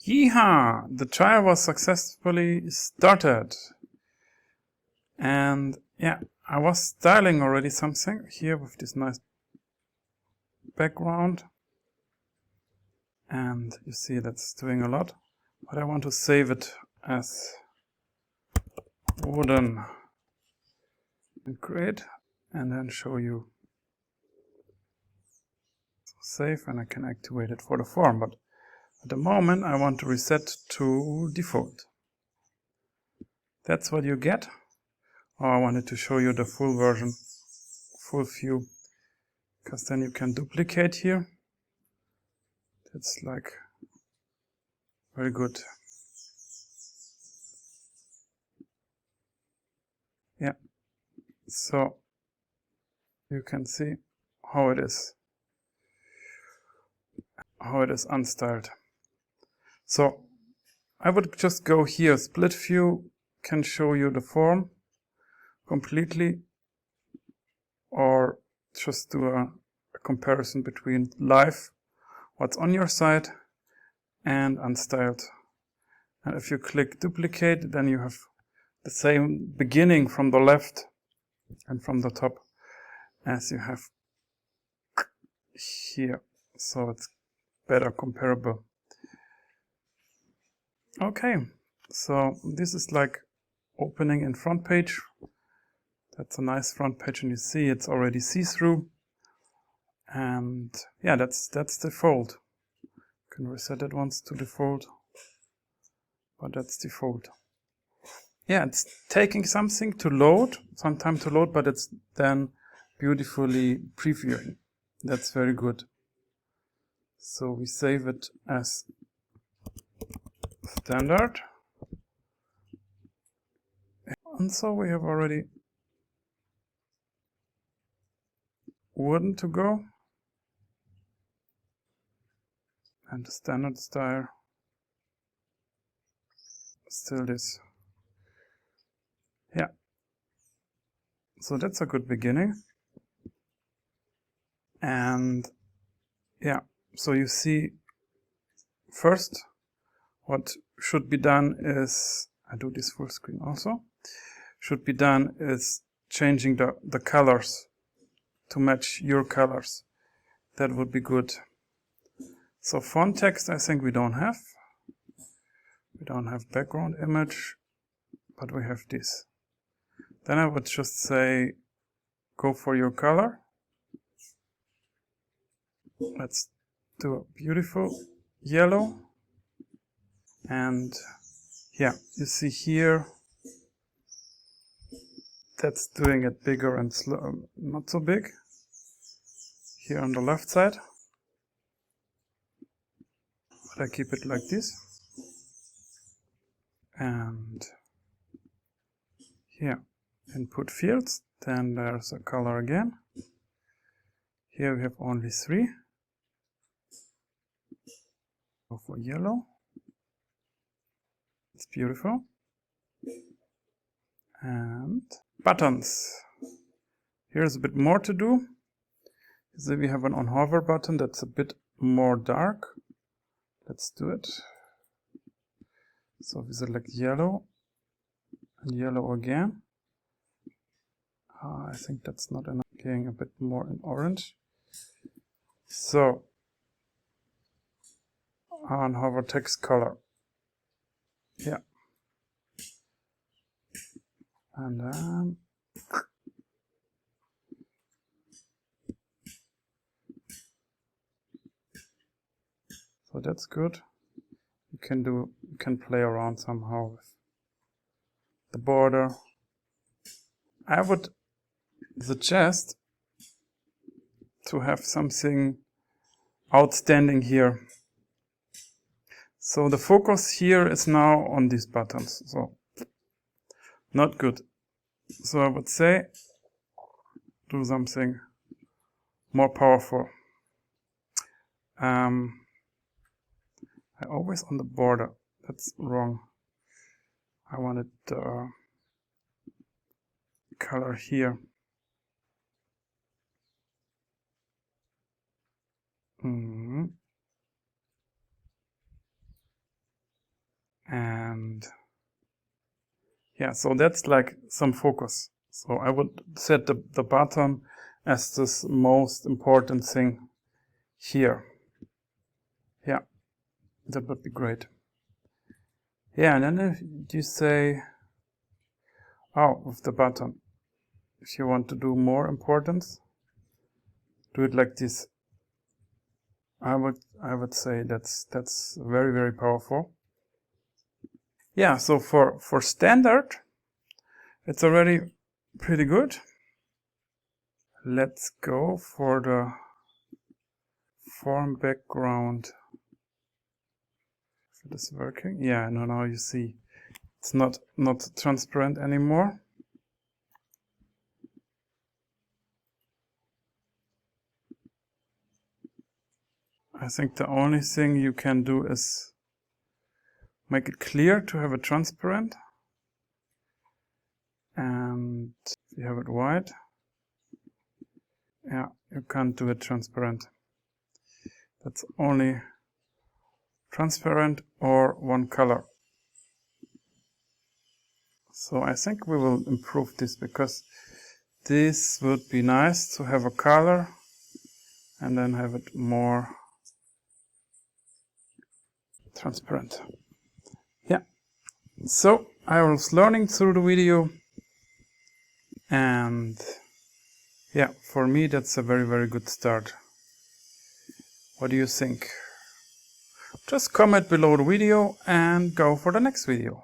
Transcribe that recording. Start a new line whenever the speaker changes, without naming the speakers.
Yeehaw! The trial was successfully started. And yeah, I was styling already something here with this nice background. And you see that's doing a lot. But I want to save it as wooden and create and then show you. So save, and I can activate it for the form. But at the moment I want to reset to default. That's what you get. Oh, I wanted to show you the full version, full view, because then you can duplicate here. That's like very good. Yeah, so you can see how it is unstyled. So I would just go here, split view can show you the form completely, or just do a comparison between live, what's on your side, and unstyled. And if you click duplicate, then you have the same beginning from the left and from the top as you have here. So it's better comparable. Okay, so this is like opening in front page. That's a nice front page, and you see it's already see-through. And yeah, that's default. You can reset it once to default, but that's default. Yeah, it's taking something to load, some time to load, but it's then beautifully previewing. That's very good. So we save it as standard. And so we have already wooden to go. And the standard style. Still this. Yeah. So that's a good beginning. And yeah, so you see first what should be done is, I do this full screen also, should be done is changing the colors to match your colors. That would be good. So font text I think we don't have. We don't have background image, but we have this. Then I would just say go for your color. Let's do a beautiful yellow. And yeah, you see here that's doing it bigger and slow, not so big. Here on the left side. But I keep it like this. And here, input fields, then there's a color again. Here we have only 3. Go for yellow. It's beautiful. And buttons. Here's a bit more to do. So we have an on hover button that's a bit more dark. Let's do it. So we select yellow and yellow again. I think that's not enough. Getting a bit more in orange. So on hover text color. Yeah. And then so that's good. You can play around somehow with the border. I would suggest to have something outstanding here. So the focus here is now on these buttons. So not good. So I would say do something more powerful. I always on the border. That's wrong. I wanted the color here. Yeah, so that's like some focus. So I would set the button as this most important thing here. Yeah, that would be great. Yeah, and then if you say, oh, with the button, if you want to do more importance, do it like this. I would say that's very, very powerful. Yeah, so for standard, it's already pretty good. Let's go for the form background. If it is working. Yeah, no, now you see it's not transparent anymore. I think the only thing you can do is make it clear to have it transparent. And if you have it white, yeah, you can't do it transparent. That's only transparent or one color. So I think we will improve this, because this would be nice to have a color and then have it more transparent. Yeah, so I was learning through the video, and yeah, for me that's a very, very good start. What do you think? Just comment below the video and go for the next video.